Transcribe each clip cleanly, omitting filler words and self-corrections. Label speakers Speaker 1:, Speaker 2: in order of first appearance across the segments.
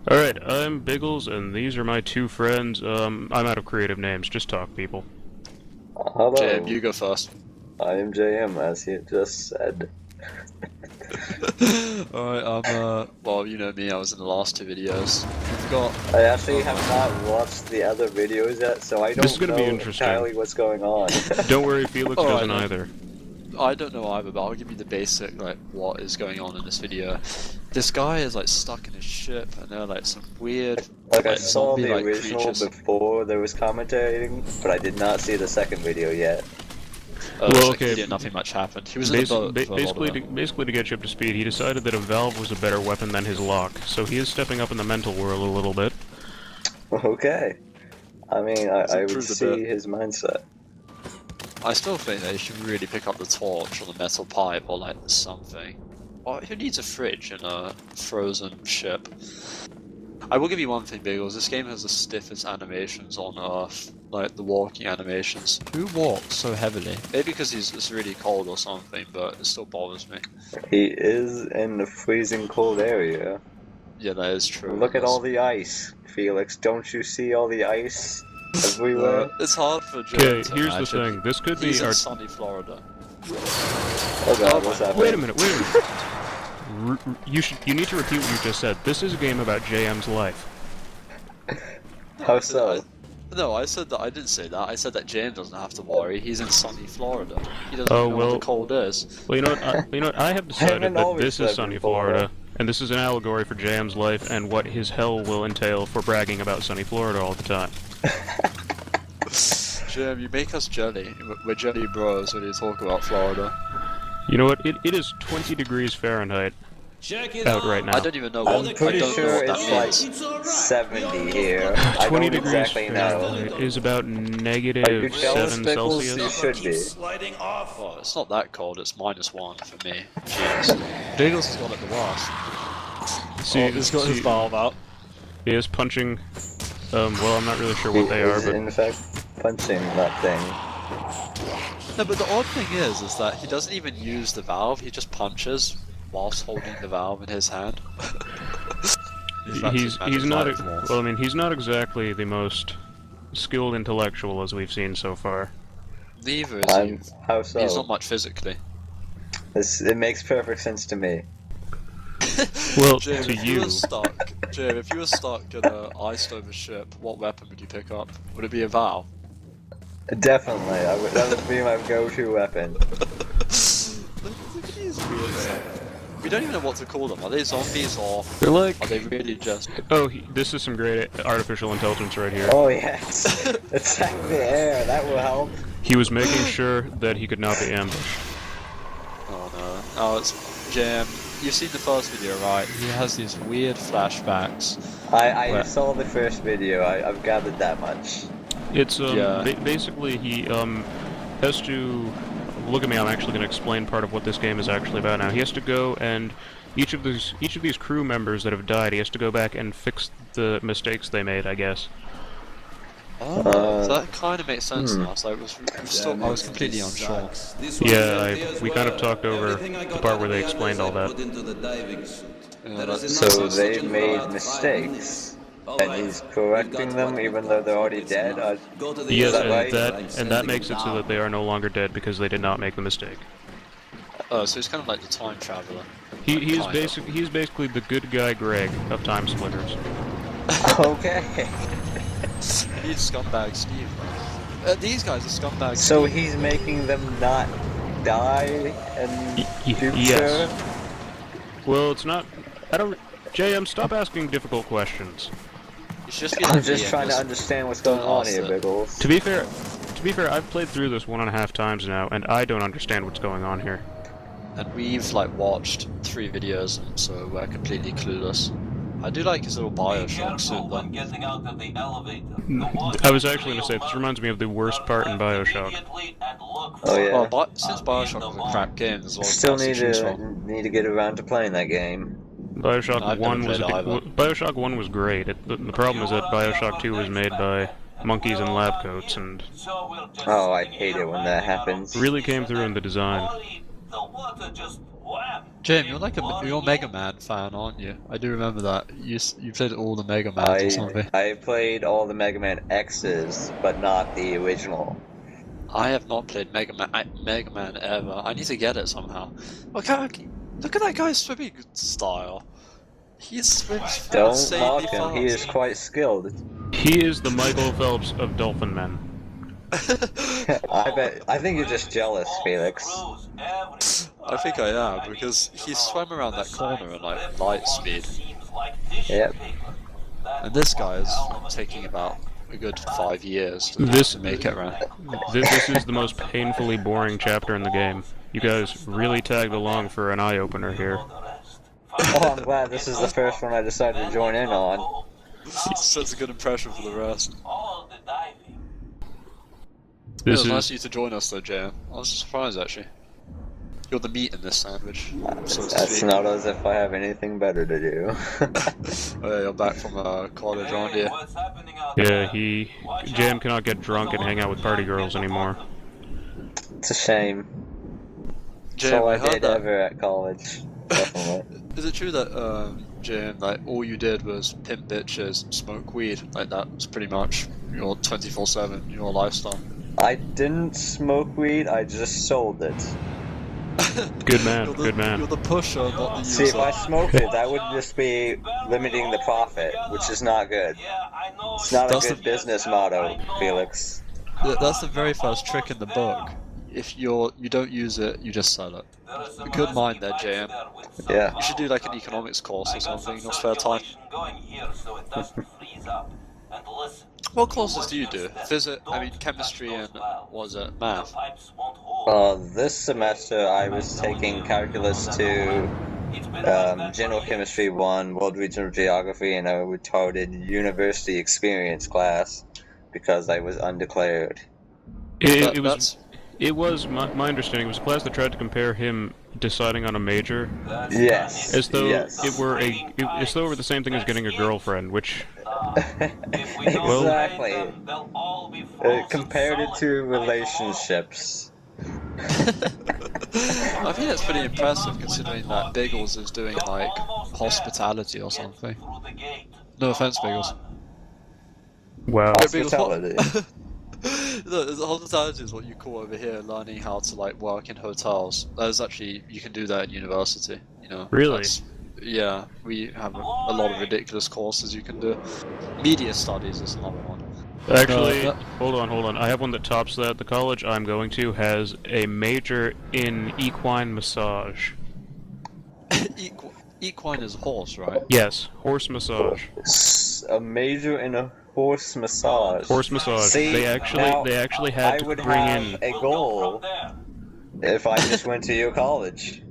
Speaker 1: Alright, I'm Biggles, and these are my two friends. I'm out of creative names. Just talk, people.
Speaker 2: Hello,
Speaker 3: JM, you go first.
Speaker 2: I am JM, as he just said.
Speaker 3: Alright, well, you know me, I was in the last two videos. We've got...
Speaker 2: I actually have not watched the other videos yet, so I
Speaker 1: This is
Speaker 2: don't
Speaker 1: gonna be
Speaker 2: know
Speaker 1: interesting.
Speaker 2: entirely what's going on.
Speaker 1: Don't worry, Felix
Speaker 3: Alright,
Speaker 1: doesn't
Speaker 3: then.
Speaker 1: either.
Speaker 3: I don't know either, but I'll give you the basic, like, what is going on in this video. This guy is, like, stuck in his ship, and there are, like, some weird,
Speaker 2: I saw the
Speaker 3: zombie-like
Speaker 2: original
Speaker 3: creatures.
Speaker 2: before there was commentating, but I did not see the second video yet.
Speaker 1: Well, okay.
Speaker 3: Nothing much happened. He was in the boat.
Speaker 1: Basically, to get you up to speed, he decided that a valve was a better weapon than his lock, so he is stepping up in the mental world a little bit.
Speaker 2: Okay. I mean, I would
Speaker 3: improved a
Speaker 2: see
Speaker 3: bit.
Speaker 2: his mindset.
Speaker 3: I still think that he should really pick up the torch or the metal pipe or, like, something. Or who needs a fridge in a frozen ship? I will give you one thing, Biggles. This game has the stiffest animations on Earth, like the walking animations. Who walks so heavily? Maybe because it's really cold or something, but it still bothers me.
Speaker 2: He is in a freezing cold area.
Speaker 3: Yeah, that is true.
Speaker 2: Look at all the ice, Felix. Don't you see all the ice everywhere?
Speaker 3: It's hard for Joe
Speaker 1: Okay,
Speaker 3: to
Speaker 1: here's the
Speaker 3: imagine.
Speaker 1: thing. This could
Speaker 3: He's
Speaker 1: be
Speaker 3: in
Speaker 1: our...
Speaker 3: sunny Florida.
Speaker 2: Oh god, what's happening?
Speaker 1: Wait a minute. You need to repeat what you just said. This is a game about JM's life.
Speaker 2: How so?
Speaker 3: No, I said that. I didn't say that. I said that James doesn't have to worry. He's in sunny Florida. He doesn't know what the cold is.
Speaker 1: Well, you know what? I have decided
Speaker 2: haven't
Speaker 1: that
Speaker 2: always
Speaker 1: this is
Speaker 2: lived
Speaker 1: sunny
Speaker 2: in Florida.
Speaker 1: Florida, and this is an allegory for JM's life and what his hell will entail for bragging about sunny Florida all the time.
Speaker 3: Jim, you make us jelly. We're jelly bros when you talk about Florida.
Speaker 1: You know what? It is 20 degrees Fahrenheit out right now.
Speaker 3: I don't even know what.
Speaker 2: I'm pretty
Speaker 3: I don't know
Speaker 2: sure
Speaker 3: what that
Speaker 2: it's
Speaker 3: means.
Speaker 2: like 70 here. I
Speaker 1: 20
Speaker 2: don't
Speaker 1: degrees
Speaker 2: exactly know.
Speaker 1: Fahrenheit is about
Speaker 2: Are you
Speaker 1: negative
Speaker 2: jealous,
Speaker 1: 7
Speaker 2: Pickles? You
Speaker 1: Celsius.
Speaker 2: should be.
Speaker 3: Oh, it's not that cold. It's -1 for me. Jeez. Biggles has got it the worst.
Speaker 1: See,
Speaker 3: He's got his valve out.
Speaker 1: He is punching. Well, I'm not really sure what they are,
Speaker 2: He's
Speaker 1: but
Speaker 2: in fact punching that thing.
Speaker 3: No, but the odd thing is that he doesn't even use the valve. He just punches whilst holding the valve in his hand.
Speaker 1: he's not. Well, I mean, he's not exactly the most skilled intellectual as we've seen so far.
Speaker 3: Neither is he.
Speaker 2: How so?
Speaker 3: He's not much physically.
Speaker 2: It makes perfect sense to me.
Speaker 1: Well,
Speaker 3: Jim,
Speaker 1: to
Speaker 3: if you
Speaker 1: you.
Speaker 3: were stuck, Jim, if you were stuck in an iced over ship, what weapon would you pick up? Would it be a valve?
Speaker 2: Definitely, that would be my go-to weapon.
Speaker 3: Look at these weird stuff. We don't even know what to call them. Are they zombies or
Speaker 1: They're like.
Speaker 3: are they really just...
Speaker 1: Oh, this is some great artificial intelligence right here.
Speaker 2: Oh yes, attack the air. That will help.
Speaker 1: He was making sure that he could not be ambushed.
Speaker 3: Oh no. Oh, it's Jim. You've seen the first video, right? He has these weird flashbacks.
Speaker 2: I saw the first video. I've gathered that much.
Speaker 1: It's
Speaker 3: Yeah.
Speaker 1: basically he has to look at me. I'm actually going to explain part of what this game is actually about now. He has to go and each of these crew members that have died, he has to go back and fix the mistakes they made, I guess.
Speaker 3: Oh, so that kind of makes sense now. So I was completely unsure.
Speaker 1: Yeah, we kind of talked over the part where they explained all that.
Speaker 2: So they made mistakes, and he's correcting them even though they're already dead.
Speaker 1: Yes,
Speaker 2: is that
Speaker 1: and
Speaker 2: right?
Speaker 1: that makes it so that they are no longer dead because they did not make the mistake.
Speaker 3: Oh, so he's kind of like the time traveler.
Speaker 1: He's basically the good guy Greg of Time Splitters.
Speaker 2: Okay.
Speaker 3: He's scumbag Steve. These guys are scumbag
Speaker 2: So
Speaker 3: Steve.
Speaker 2: he's making them not die in future?
Speaker 1: Yes. Well, it's not. I don't. JM, stop asking difficult questions.
Speaker 3: You should just be
Speaker 2: I'm
Speaker 3: like
Speaker 2: just
Speaker 3: me
Speaker 2: trying
Speaker 3: and
Speaker 2: to
Speaker 3: just
Speaker 2: understand what's going on here, Biggles.
Speaker 1: To be fair, I've played through this 1.5 times now, and I don't understand what's going on here.
Speaker 3: And we've like watched 3 videos, so we're completely clueless. I do like his little Bioshock suit though.
Speaker 1: I was actually going to say, this reminds me of the worst part in Bioshock.
Speaker 2: Oh yeah.
Speaker 3: Well, since Bioshock was a crap game, there's a lot of
Speaker 2: Still
Speaker 3: parts
Speaker 2: need
Speaker 3: choose
Speaker 2: to
Speaker 3: from.
Speaker 2: get around to playing that game.
Speaker 1: Bioshock
Speaker 3: I've
Speaker 1: 1
Speaker 3: never
Speaker 1: was
Speaker 3: played either.
Speaker 1: Bioshock 1 was great. The problem is that Bioshock 2 was made by monkeys in lab coats and
Speaker 2: Oh, I hate it when that happens.
Speaker 1: really came through in the design.
Speaker 3: Jim, you're a Mega Man fan, aren't you? I do remember that. You played all the Mega Mans or something.
Speaker 2: I played all the Mega Man X's, but not the original.
Speaker 3: I have not played Mega Man ever. I need to get it somehow. Look at that guy's swimming style. He swims
Speaker 2: Don't
Speaker 3: insanely
Speaker 2: mock him,
Speaker 3: fast.
Speaker 2: he is quite skilled.
Speaker 1: He is the Michael Phelps of Dolphin Men.
Speaker 2: I think you're just jealous, Felix.
Speaker 3: I think I am, because he swam around that corner at like light speed.
Speaker 2: Yep.
Speaker 3: And this guy is taking about a good 5 years to make it around.
Speaker 1: This is the most painfully boring chapter in the game. You guys really tagged along for an eye-opener here.
Speaker 2: Oh, I'm glad this is the first one I decided to join in on.
Speaker 3: It sets a good impression for the rest. It
Speaker 1: This
Speaker 3: was nice
Speaker 1: is
Speaker 3: of you to join us though, JM. I was surprised actually. You're the meat in this sandwich, so to
Speaker 2: That's
Speaker 3: speak.
Speaker 2: not as if I have anything better to do.
Speaker 3: Oh yeah, you're back from college, aren't you?
Speaker 1: yeah. JM cannot get drunk and hang out with party girls anymore.
Speaker 2: It's a shame. That's
Speaker 3: JM,
Speaker 2: all I
Speaker 3: I heard
Speaker 2: did
Speaker 3: that.
Speaker 2: ever at college. Definitely.
Speaker 3: Is it true that JM, like all you did was pimp bitches, smoke weed? Like that was pretty much your 24/7, your lifestyle.
Speaker 2: I didn't smoke weed, I just sold it.
Speaker 1: Good man.
Speaker 3: You're the,
Speaker 1: Good man.
Speaker 3: You're the pusher, not the
Speaker 2: See, if
Speaker 3: user.
Speaker 2: I smoked it, that would just be limiting the profit, which is not good. It's not a good business motto, Felix.
Speaker 3: That's the very first trick in the book. If you don't use it, you just sell it. Good mind there, JM.
Speaker 2: Yeah.
Speaker 3: You should do like an economics course or something in your spare time. What courses do you do? Chemistry and what is it? Math.
Speaker 2: This semester I was taking Calculus 2, General Chemistry 1, World Regional Geography, and a retarded University Experience class because I was undeclared.
Speaker 1: It was my understanding. It was a class that tried to compare him deciding on a major,
Speaker 2: Yes.
Speaker 1: as though
Speaker 2: yes.
Speaker 1: it were the same thing as getting a girlfriend, which
Speaker 2: Exactly. Compared it to relationships.
Speaker 3: I think that's pretty impressive considering that Biggles is doing like hospitality or something. No offense, Biggles.
Speaker 1: wow.
Speaker 2: Hospitality.
Speaker 3: Look, hospitality is what you call over here learning how to like work in hotels. There's actually you can do that at university. You know.
Speaker 1: Really?
Speaker 3: Yeah, we have a lot of ridiculous courses you can do. Media studies is another one.
Speaker 1: Actually, hold on. I have one that tops that. The college I'm going to has a major in equine massage.
Speaker 3: Equine is horse, right?
Speaker 1: Yes, horse massage.
Speaker 2: A major in a horse massage.
Speaker 1: Horse massage.
Speaker 2: See,
Speaker 1: they actually had
Speaker 2: I
Speaker 1: to
Speaker 2: would
Speaker 1: bring
Speaker 2: have
Speaker 1: in.
Speaker 2: a goal if I just went to your college.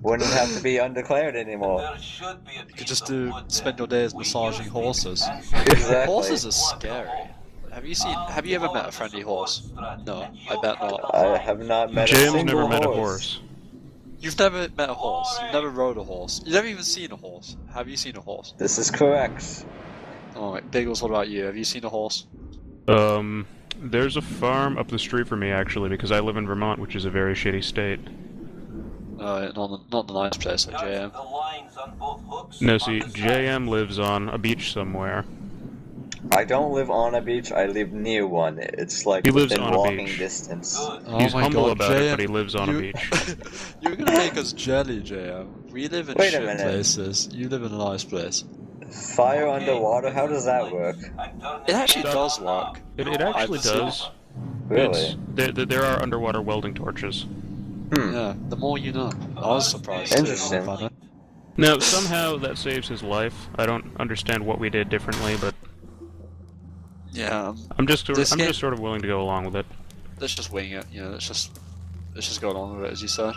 Speaker 2: Wouldn't have to be undeclared anymore.
Speaker 3: You could just spend your days massaging horses.
Speaker 2: Exactly.
Speaker 3: Horses are scary. Have you ever met a friendly horse? No, I bet not.
Speaker 2: I have not met a
Speaker 1: Jim's
Speaker 2: single
Speaker 1: never met a
Speaker 2: horse.
Speaker 1: horse.
Speaker 3: You've never met a horse. You've never rode a horse. You've never even seen a horse. Have you seen a horse?
Speaker 2: This is correct.
Speaker 3: Alright, Biggles, what about you? Have you seen a horse?
Speaker 1: There's a farm up the street from me actually, because I live in Vermont, which is a very shitty state.
Speaker 3: Not the nice place like JM.
Speaker 1: No, see, JM lives on a beach somewhere.
Speaker 2: I don't live on a beach, I live near one. It's like
Speaker 1: He lives
Speaker 2: within
Speaker 1: on a
Speaker 2: walking
Speaker 1: beach.
Speaker 2: distance.
Speaker 1: He's humble
Speaker 3: God,
Speaker 1: about it, but he lives on a
Speaker 3: you-
Speaker 1: beach.
Speaker 3: You're gonna make us jelly, JM. We live in
Speaker 2: Wait a
Speaker 3: shit
Speaker 2: minute.
Speaker 3: places. You live in a nice place.
Speaker 2: Fire underwater, how does that work?
Speaker 3: It actually does work.
Speaker 1: It actually
Speaker 3: I've seen-
Speaker 1: does.
Speaker 2: Really?
Speaker 1: There are underwater welding torches.
Speaker 3: Yeah, the more you know. I was surprised.
Speaker 2: Interesting.
Speaker 3: Too.
Speaker 1: Now, somehow that saves his life. I don't understand what we did differently, but
Speaker 3: Yeah,
Speaker 1: I'm just
Speaker 3: This game-
Speaker 1: sort of willing to go along with it.
Speaker 3: let's just wing it. You know, let's just go along with it, as you said.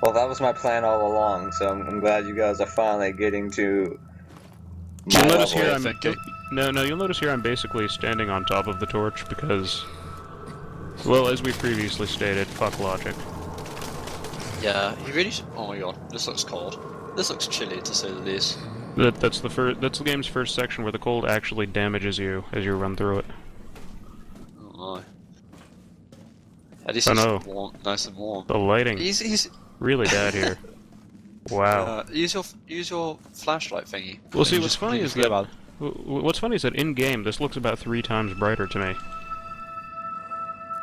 Speaker 2: Well, that was my plan all along, so I'm glad you guys are finally getting to my
Speaker 1: You'll notice
Speaker 2: level.
Speaker 1: here I'm
Speaker 3: thinking.
Speaker 1: no. You'll notice here I'm basically standing on top of the torch because, well, as we previously stated, fuck logic.
Speaker 3: Yeah, he really should. Oh my god, this looks cold. This looks chilly, to say the least.
Speaker 1: That's the game's first section where the cold actually damages you as you run through it.
Speaker 3: Oh my. At least
Speaker 1: I
Speaker 3: it's
Speaker 1: know.
Speaker 3: warm, nice and warm.
Speaker 1: The lighting
Speaker 3: He's
Speaker 1: really bad here. Wow.
Speaker 3: Use your flashlight thingy.
Speaker 1: Well, see,
Speaker 3: You
Speaker 1: what's
Speaker 3: just
Speaker 1: funny is
Speaker 3: completely
Speaker 1: that
Speaker 3: forget
Speaker 1: what's funny is that in game this looks about 3 times brighter to me.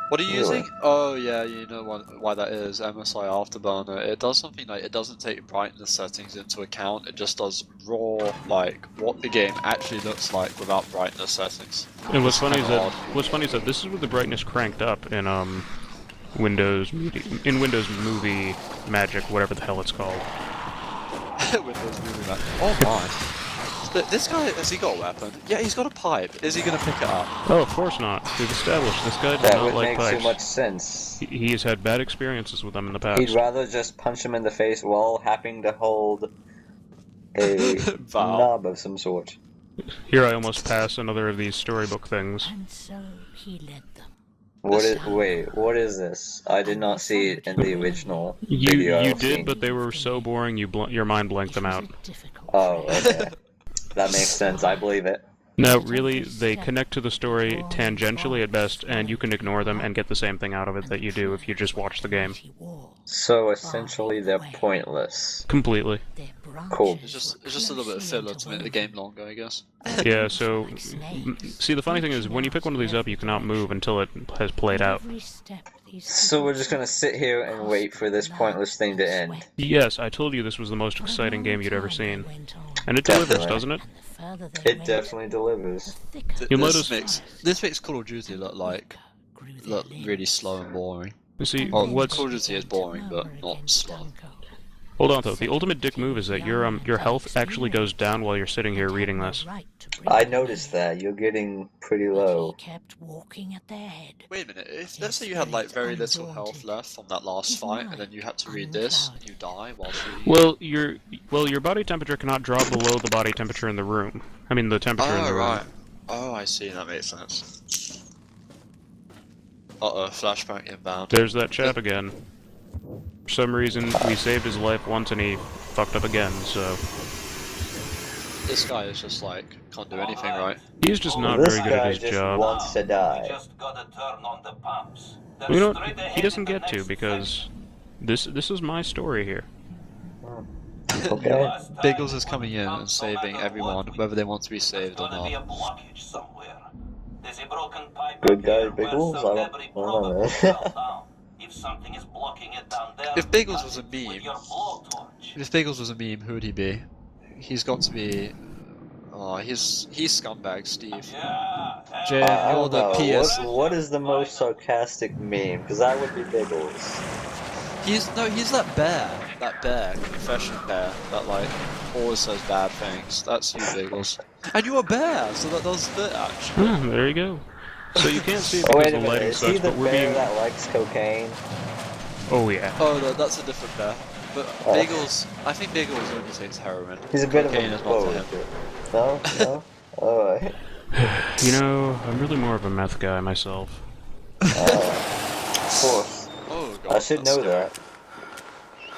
Speaker 3: What are you
Speaker 2: Really?
Speaker 3: using? Oh yeah, you know why that is. MSI Afterburner. It does something like it doesn't take brightness settings into account. It just does raw, like what the game actually looks like without brightness settings.
Speaker 1: And what's
Speaker 3: It's
Speaker 1: funny is
Speaker 3: kinda
Speaker 1: that this is with the brightness cranked up in Windows Movie Magic, whatever the hell it's called.
Speaker 3: odd. Windows Movie Mac. Oh my. This guy, has he got a weapon? Yeah, he's got a pipe. Is he gonna pick it up?
Speaker 1: Oh, of course not. We've established this guy does
Speaker 2: That
Speaker 1: not
Speaker 2: would
Speaker 1: like
Speaker 2: make too
Speaker 1: pipes.
Speaker 2: much sense.
Speaker 1: He has had bad experiences with them in the past.
Speaker 2: He'd rather just punch him in the face while having to hold a
Speaker 3: Valve.
Speaker 2: knob of some sort.
Speaker 1: Here I almost pass another of these storybook things.
Speaker 4: And so he led them.
Speaker 2: What is this? I did not see it in the original
Speaker 1: You
Speaker 2: video.
Speaker 1: you
Speaker 2: I've
Speaker 1: did,
Speaker 2: seen.
Speaker 1: but they were so boring your mind blanked them out.
Speaker 2: Oh, okay. That makes sense. I believe it.
Speaker 1: No, really, they connect to the story tangentially at best, and you can ignore them and get the same thing out of it that you do if you just watch the game.
Speaker 2: So essentially, they're pointless.
Speaker 1: Completely.
Speaker 2: Cool.
Speaker 3: It's just a little bit of filler to make the game longer, I guess.
Speaker 1: Yeah, so... See, the funny thing is, when you pick one of these up, you cannot move until it has played out.
Speaker 2: So we're just gonna sit here and wait for this pointless thing to end.
Speaker 1: Yes, I told you this was the most exciting game you'd ever seen. And it delivers,
Speaker 2: Definitely.
Speaker 1: doesn't it?
Speaker 2: It definitely delivers.
Speaker 1: You'll notice...
Speaker 3: This makes Call of Duty look really slow and boring.
Speaker 1: You see,
Speaker 3: Well,
Speaker 1: what's...
Speaker 3: Call of Duty is boring, but not slow.
Speaker 1: Hold on, though. The ultimate dick move is that your health actually goes down while you're sitting here reading this.
Speaker 2: I noticed that. You're getting pretty low.
Speaker 3: Wait a minute, let's say you had like very little health left from that last fight, and then you had to read this, and you die whilst reading.
Speaker 1: Well, your body temperature cannot drop below the body temperature in the room. I mean, the temperature in the room.
Speaker 3: Right. Oh, I see, that makes sense. Uh-oh, flashback inbound.
Speaker 1: There's that chap again. For some reason, we saved his life once and he fucked up again, so...
Speaker 3: This guy is just like, can't do anything right.
Speaker 1: He's just not
Speaker 2: This
Speaker 1: very good at
Speaker 2: guy
Speaker 1: his
Speaker 2: just
Speaker 1: job.
Speaker 2: wants to die.
Speaker 5: Just gotta turn on the pumps.
Speaker 1: You know what? He doesn't get to, because... This is my story here.
Speaker 2: Okay.
Speaker 3: Biggles is coming in and saving everyone, whether they want to be saved or
Speaker 5: Gonna be a
Speaker 3: not.
Speaker 5: blockage somewhere. There's a broken pipe
Speaker 2: Good
Speaker 5: up
Speaker 2: guy,
Speaker 5: here where
Speaker 2: Biggles?
Speaker 5: some
Speaker 2: I don't
Speaker 5: debris
Speaker 2: know,
Speaker 5: probably
Speaker 2: man.
Speaker 5: fell down. If something is blocking it down there,
Speaker 3: If Biggles
Speaker 5: cut
Speaker 3: was a
Speaker 5: it with
Speaker 3: meme-
Speaker 5: your blowtorch.
Speaker 3: If Biggles was a meme, who would he be? He's got to be... Oh, he's scumbag Steve.
Speaker 5: Yeah,
Speaker 3: Jay,
Speaker 2: I
Speaker 3: you're
Speaker 2: don't
Speaker 3: the
Speaker 2: know.
Speaker 3: PS...
Speaker 2: What is the most sarcastic meme? Because I would be Biggles.
Speaker 3: He's that bear, confession bear, that like, always says bad things. That's you, Biggles. And you're a bear, so that does fit, actually.
Speaker 1: Hmm, there you go. So you can't see it
Speaker 2: Oh,
Speaker 1: because
Speaker 2: wait
Speaker 1: the
Speaker 2: a minute.
Speaker 1: lighting
Speaker 2: Is he
Speaker 1: sucks,
Speaker 2: the
Speaker 1: but we're
Speaker 2: bear
Speaker 1: being...
Speaker 2: that likes cocaine?
Speaker 1: Oh, yeah.
Speaker 3: Oh, no, that's a different bear. But
Speaker 2: Oh.
Speaker 3: Biggles, I think Biggles only takes heroin.
Speaker 2: He's a bit
Speaker 3: Cocaine
Speaker 2: of
Speaker 3: is
Speaker 2: a
Speaker 3: not to him.
Speaker 2: both. No? No? Alright.
Speaker 1: You know, I'm really more of a meth guy myself.
Speaker 2: Of course.
Speaker 3: Oh god,
Speaker 2: I should
Speaker 3: that's
Speaker 2: know
Speaker 3: scary.
Speaker 2: that.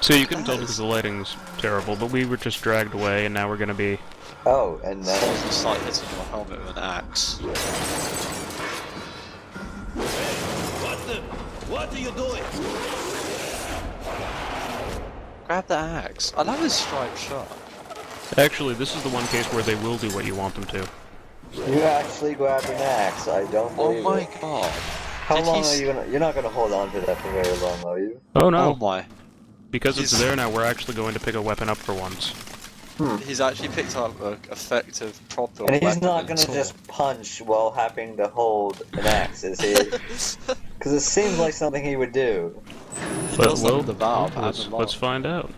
Speaker 1: So you couldn't tell because the lighting's terrible, but we were just dragged away, and now we're gonna be...
Speaker 2: Oh, and then...
Speaker 3: Someone's gonna start hitting your helmet with an axe.
Speaker 5: What are you doing?
Speaker 3: Grab the axe. I love his striped shirt.
Speaker 1: Actually, this is the one case where they will do what you want them to.
Speaker 2: You actually grabbed an axe. I don't
Speaker 3: Oh
Speaker 2: believe
Speaker 3: my
Speaker 2: it.
Speaker 3: god.
Speaker 2: How
Speaker 3: Did
Speaker 2: long
Speaker 3: he
Speaker 2: are you gonna... You're not gonna hold on to that for very long, are you?
Speaker 1: Oh no,
Speaker 3: Oh my.
Speaker 1: because it's
Speaker 3: He's-
Speaker 1: there now, we're actually going to pick a weapon up for once.
Speaker 3: He's actually picked up an effective, proper
Speaker 2: And he's
Speaker 3: weapon
Speaker 2: not
Speaker 3: and
Speaker 2: gonna
Speaker 3: tool.
Speaker 2: just punch while having to hold an axe, is he? Because it seems like something he would do.
Speaker 3: He
Speaker 1: But,
Speaker 3: does
Speaker 1: well,
Speaker 3: the valve and
Speaker 1: let's
Speaker 3: the lock.
Speaker 1: find out.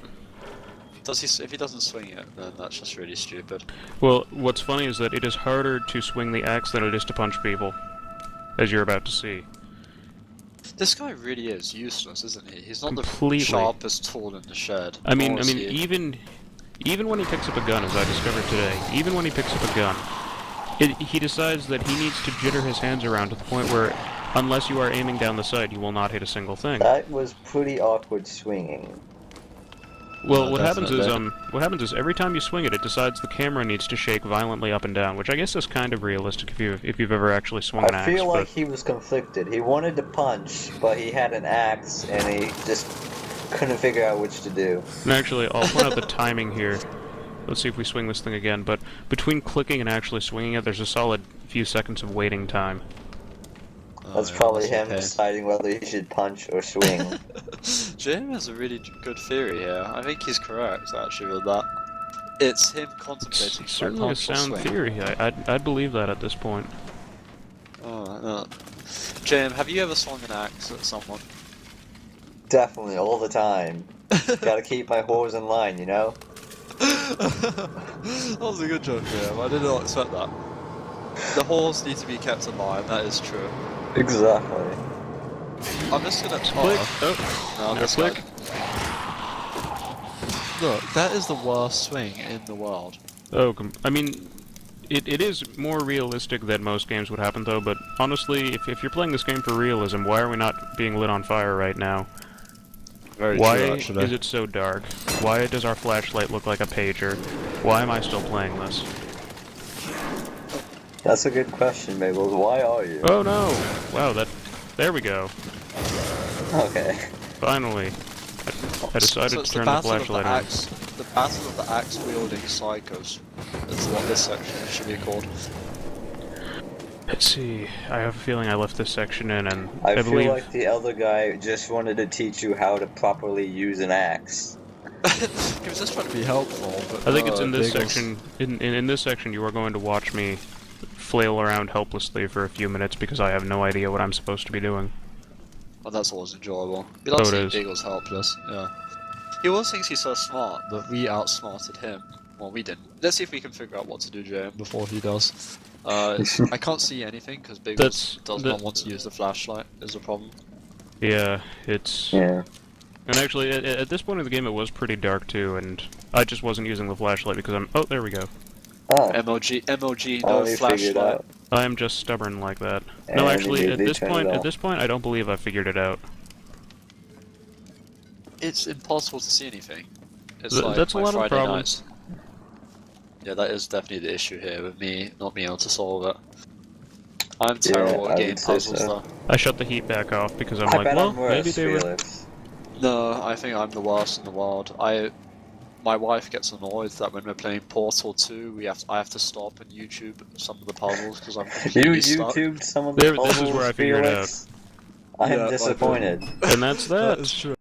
Speaker 3: Does he? If he doesn't swing it, then that's just really stupid.
Speaker 1: Well, what's funny is that it is harder to swing the axe than it is to punch people, as you're about to see.
Speaker 3: This guy really is useless, isn't he? He's not
Speaker 1: Completely.
Speaker 3: the sharpest tool in the shed.
Speaker 1: I mean,
Speaker 3: Nor is he-
Speaker 1: even when he picks up a gun, as I discovered today, even when he picks up a gun, he decides that he needs to jitter his hands around to the point where, unless you are aiming down the sight, you will not hit a single thing.
Speaker 2: That was pretty awkward swinging.
Speaker 1: Well,
Speaker 3: No,
Speaker 1: what happens
Speaker 3: definitely.
Speaker 1: is every time you swing it, it decides the camera needs to shake violently up and down, which I guess is kind of realistic if you've ever actually swung an
Speaker 2: I
Speaker 1: axe.
Speaker 2: feel like
Speaker 1: But
Speaker 2: he was conflicted. He wanted to punch, but he had an axe, and he just couldn't figure out which to do.
Speaker 1: And actually, I'll point out the timing here. Let's see if we swing this thing again, but between clicking and actually swinging it, there's a solid few seconds of waiting time.
Speaker 2: That's
Speaker 3: yeah,
Speaker 2: probably
Speaker 3: that's
Speaker 2: him
Speaker 3: okay.
Speaker 2: deciding whether he should punch or swing.
Speaker 3: JM has a really good theory here. I think he's correct, actually, with that. It's him contemplating
Speaker 1: It's certainly a
Speaker 3: punch or
Speaker 1: sound
Speaker 3: swing.
Speaker 1: theory. I'd believe that at this point.
Speaker 3: Oh, no. JM, have you ever swung an axe at someone?
Speaker 2: Definitely, all the time. Gotta keep my whores in line, you know?
Speaker 3: That was a good joke, JM. I did not expect that. The whores need to be kept in line, that is true.
Speaker 2: Exactly.
Speaker 3: I'm just gonna...
Speaker 1: Click.
Speaker 3: Oh, no,
Speaker 1: No,
Speaker 3: this
Speaker 1: click.
Speaker 3: guy. Look, that is the worst swing in the world.
Speaker 1: Oh, I mean, it is more realistic than most games would happen, though, but honestly, if you're playing this game for realism, why are we not being lit on fire right now?
Speaker 3: Very
Speaker 1: Why
Speaker 3: true, actually.
Speaker 1: is it so dark? Why does our flashlight look like a pager? Why am I still playing this?
Speaker 2: That's a good question, Mabel. Why are you?
Speaker 1: Oh no! Wow, there we go.
Speaker 2: Okay.
Speaker 1: Finally. I decided
Speaker 3: So
Speaker 1: to
Speaker 3: it's
Speaker 1: turn
Speaker 3: the
Speaker 1: the
Speaker 3: battle of
Speaker 1: flashlight
Speaker 3: the
Speaker 1: on.
Speaker 3: axe. The battle of the axe-wielding psychos. That's what this section should be called.
Speaker 1: Let's see. I have a feeling I left this section in, and
Speaker 2: I
Speaker 1: I
Speaker 2: feel
Speaker 1: believe
Speaker 2: like the other guy just wanted to teach you how to properly use an axe.
Speaker 3: He was just trying to be helpful, but
Speaker 1: I think it's in this
Speaker 3: Bagels-
Speaker 1: section. In this section, you are going to watch me flail around helplessly for a few minutes because I have no idea what I'm supposed to be doing.
Speaker 3: Oh, that's always enjoyable. He loves
Speaker 1: Oh, it
Speaker 3: seeing
Speaker 1: is.
Speaker 3: Bagels helpless, yeah. He always thinks he's so smart that we outsmarted him. Well, we didn't. Let's see if we can figure out what to do, JM, before he does. I can't see anything because Bagels does not want to use the flashlight, is the problem.
Speaker 1: Yeah, it's.
Speaker 2: Yeah.
Speaker 1: And actually, at this point in the game, it was pretty dark too, and I just wasn't using the flashlight because I'm. Oh, there we go.
Speaker 2: Oh,
Speaker 3: MOG, no
Speaker 2: only figured
Speaker 3: flashlight.
Speaker 2: out.
Speaker 1: I am just stubborn like that. No,
Speaker 2: And
Speaker 1: actually, at
Speaker 2: immediately
Speaker 1: this
Speaker 2: turned
Speaker 1: point,
Speaker 2: it
Speaker 1: at
Speaker 2: off.
Speaker 1: this point, I don't believe I figured it out.
Speaker 3: It's impossible to see anything. It's
Speaker 1: Th-
Speaker 3: like
Speaker 1: that's a
Speaker 3: my
Speaker 1: lot of
Speaker 3: Friday
Speaker 1: problems.
Speaker 3: nights. Yeah, that is definitely the issue here with me not being able to solve it. I'm terrible
Speaker 2: I
Speaker 3: at game
Speaker 2: would say
Speaker 3: puzzles
Speaker 2: so.
Speaker 3: though.
Speaker 1: I shut the heat back off because I'm
Speaker 2: I
Speaker 1: like,
Speaker 2: bet
Speaker 1: well,
Speaker 2: I'm worse,
Speaker 1: maybe they were.
Speaker 2: Felix.
Speaker 3: No, I think I'm the worst in the world. My wife gets annoyed that when we're playing Portal 2, I have to stop and YouTube some of the puzzles because I'm
Speaker 2: You
Speaker 3: completely stuck.
Speaker 2: YouTubed some of the
Speaker 1: There-
Speaker 2: puzzles,
Speaker 1: this is where I figured it
Speaker 2: Felix? I
Speaker 3: Yeah,
Speaker 2: am
Speaker 3: like,
Speaker 2: disappointed.
Speaker 1: And that's that.
Speaker 3: That is true.